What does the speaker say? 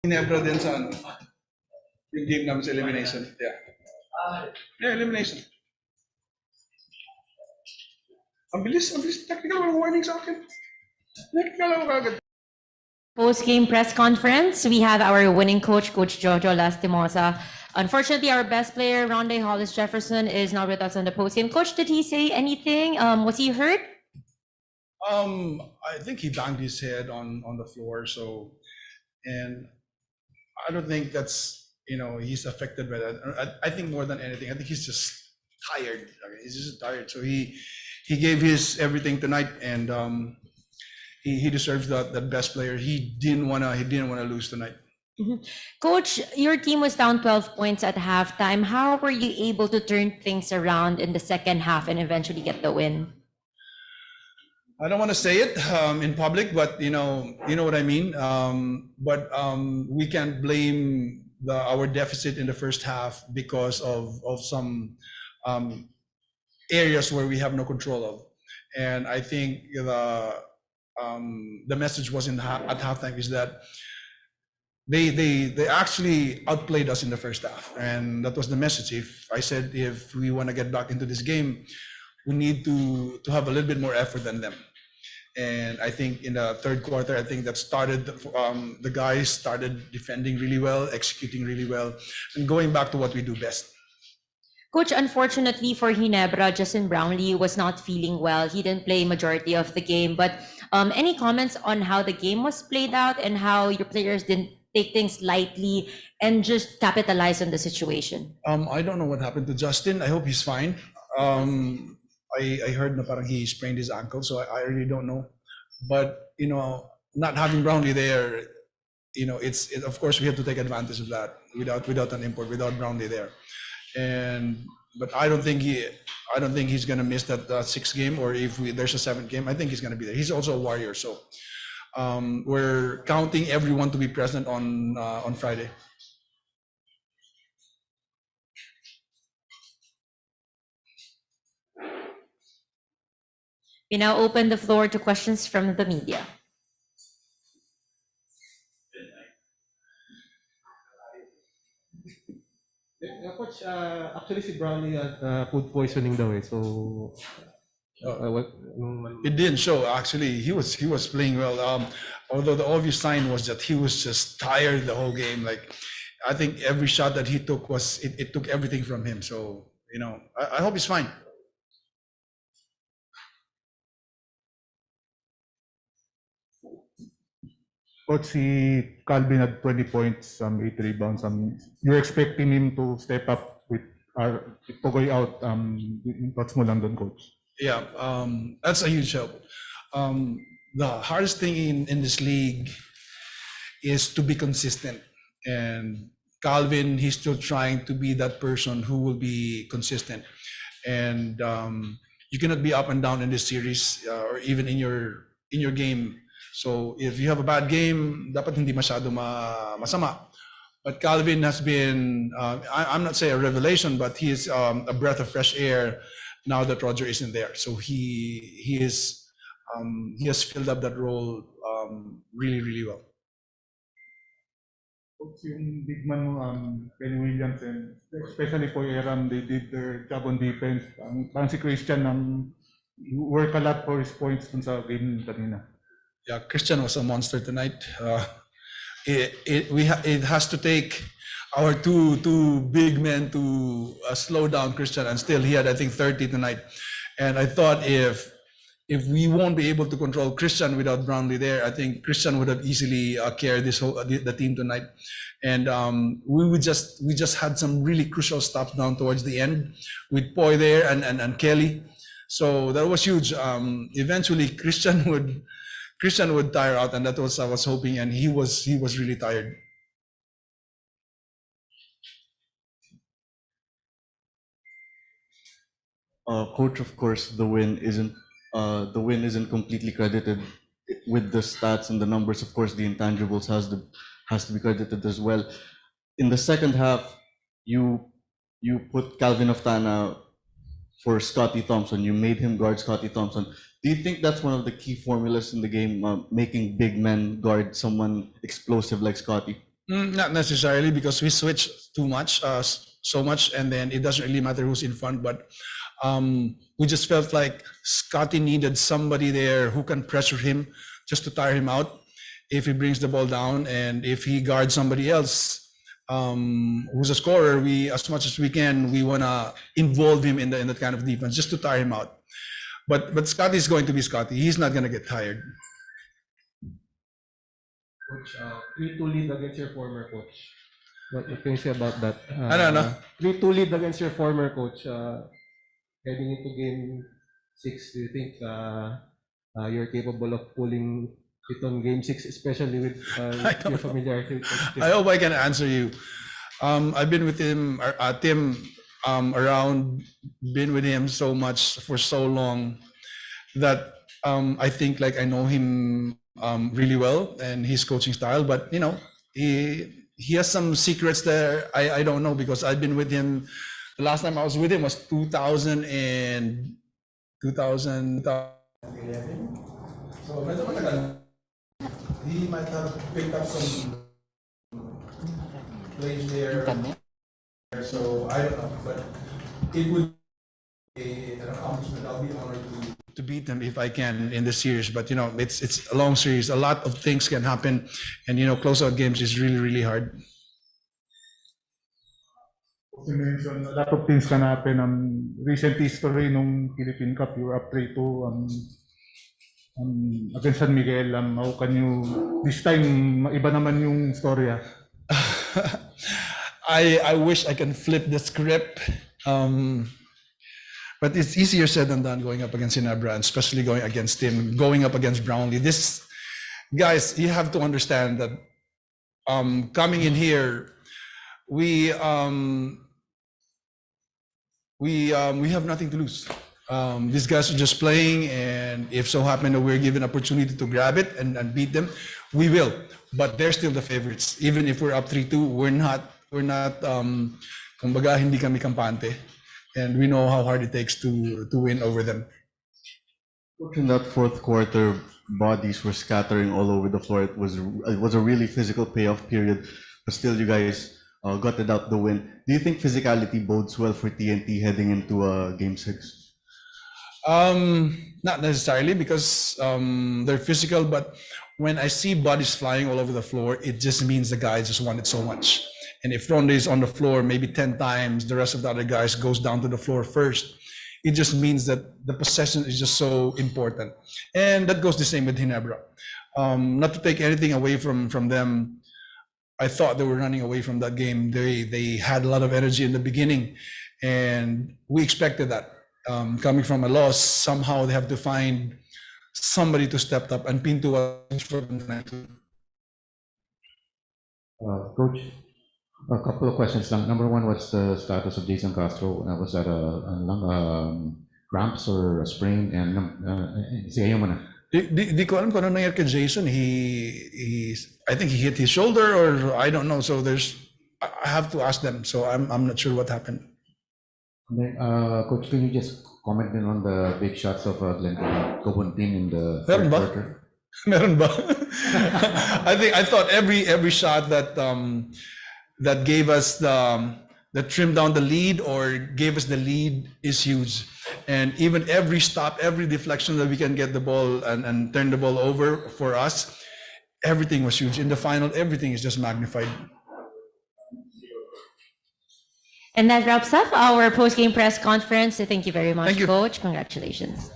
Ginebra din sa ano, yung game namin sa elimination. Yeah. Yeah, elimination. Ang bilis. Technical, walang warning sa akin. Technical ako kagad. Post-game press conference, we have our winning coach, Coach Jojo Lastimosa. Unfortunately, our best player, Rondé Hollis Jefferson, is not with us on the post-game. Coach, did he say anything? Was he hurt? I think he banged his head on the floor. So, and I don't think that's he's affected by that. I think more than anything, I think he's just tired. Okay? He's just tired. So he gave his everything tonight, and he deserves that best player. He didn't wanna lose tonight. Coach, your team was down 12 points at halftime. How were you able to turn things around in the second half and eventually get the win? I don't want to say it in public, but you know what I mean. But we can't blame our deficit in the first half because of some areas where we have no control of. And I think the message was at halftime is that they actually outplayed us in the first half, and that was the message. If we want to get back into this game, we need to have a little bit more effort than them. And I think in the third quarter, I think that started, the guys started defending really well, executing really well, and going back to what we do best. Coach, unfortunately for Ginebra, Justin Brownlee was not feeling well. He didn't play majority of the game. But any comments on how the game was played out and how your players didn't take things lightly and just capitalize on the situation? I don't know what happened to Justin. I hope he's fine. I heard na parang he sprained his ankle, so I really don't know. But not having Brownlee there, it's of course we have to take advantage of that without an import, without Brownlee there. But I don't think he's gonna miss that sixth game, or if there's a seventh game, I think he's gonna be there. He's also a warrior, so we're counting everyone to be present on Friday. We now open the floor to questions from the media. Coach, actually si Brownie had food poisoning daw eh. So it didn't show. Actually, he was playing well. Although the obvious sign was that he was just tired the whole game. Like, I think every shot that he took it took everything from him. So I hope he's fine. Coach, si Calvin had 20 points, 8 rebounds. You're expecting him to step up with Pogoy out. Thoughts mo lang doon, Coach? Yeah, that's a huge help. The hardest thing in this league is to be consistent. And Calvin, he's still trying to be that person who will be consistent. And you cannot be up and down in this series or even in your game. So if you have a bad game, dapat hindi masyado masama. But Calvin has been, I'm not saying a revelation, but he is a breath of fresh air now that Roger isn't there. So he has filled up that role really, really well. Yung big man mo, Kenny Williams, and especially for Aram, they did their job on defense. Parang si Christian, work a lot for his points dun sa game kanina. Yeah, Christian was a monster tonight. It has to take our two big men to slow down Christian, and still he had, I think, 30 tonight. And I thought if we won't be able to control Christian without Brownlee there, I think Christian would have easily carried the team tonight. And we just had some really crucial stuff down towards the end with Poy there and Kelly. So that was huge. Eventually Christian would tire out, and that was I was hoping, and he was really tired. Coach, of course, the win isn't completely credited with the stats and the numbers. Of course, the intangibles has to be credited as well. In the second half, you put Calvin Oftana for Scotty Thompson. You made him guard Scotty Thompson. Do you think that's one of the key formulas in the game, making big men guard someone explosive like Scotty? Not necessarily because we switch too much, so much, and then it doesn't really matter who's in front. But we just felt like Scotty needed somebody there who can pressure him just to tire him out if he brings the ball down, and if he guards somebody else who's a scorer. We, as much as we can, we wanna involve him in that kind of defense just to tire him out. But Scotty is going to be Scotty. He's not gonna get tired. Coach, 3-2 lead against your former coach. What can you say about that? Ano? 3-2 lead against your former coach. Heading into game 6, do you think you're capable of pulling it on game 6, especially with your familiarity with Coach I hope I can answer you. I've been with him, Tim, around, been with him so much for so long that I think like I know him really well and his coaching style. But you know, he has some secrets there I don't know, because I've been with him. The last time I was with him was 2000 and 2011. So medyo matagal. He might have picked up some plays there. So I don't know, but it would be an accomplishment. I'll be honored to beat them if I can in the series. But you know, it's a long series. A lot of things can happen, and you know, closeout games is really hard. Kasi mention, a lot of things can happen. Recent history nung Philippine Cup, you were up 3-2 against San Miguel. How can you, this time, iba naman yung storya. I wish I can flip the script, but it's easier said than done going up against Ginebra, and especially going against him, going up against Brownlee. This, guys, you have to understand that coming in here, we have nothing to lose. These guys are just playing, and if so happen that we're given opportunity to grab it and beat them, we will. But they're still the favorites. Even if we're up 3-2, we're not kumbaga, hindi kami kampante. And we know how hard it takes to win over them. In that fourth quarter, bodies were scattering all over the floor. It was a really physical payoff period, but still you guys gutted out the win. Do you think physicality bodes well for TNT heading into Game 6? Not necessarily, because they're physical, but when I see bodies flying all over the floor, it just means the guys just want it so much. And if Ronde is on the floor maybe 10 times, the rest of the other guys goes down to the floor first. It just means that the possession is just so important. And that goes the same with Ginebra. Not to take anything away from them, I thought they were running away from that game. They had a lot of energy in the beginning, and we expected that. Coming from a loss, somehow they have to find somebody to step up, and Pinto was for them tonight. Coach, a couple of questions lang. Number one, what's the status of Jason Castro? Was that cramps or a sprain? And sige mo na. Di ko alam kung ano nangyari kay Jason. I think he hit his shoulder, or I don't know. So I have to ask them. So I'm not sure what happened. Then, Coach, can you just comment then on the big shots of Glenn Cobontin in the Meron third ba? quarter? Meron ba? I thought every shot that gave us the trim down the lead or gave us the lead is huge. And even every stop, every deflection that we can get the ball and turn the ball over for us, everything was huge. In the final, everything is just magnified. And that wraps up our post-game press conference. Thank you very much, Thank you. Coach. Congratulations.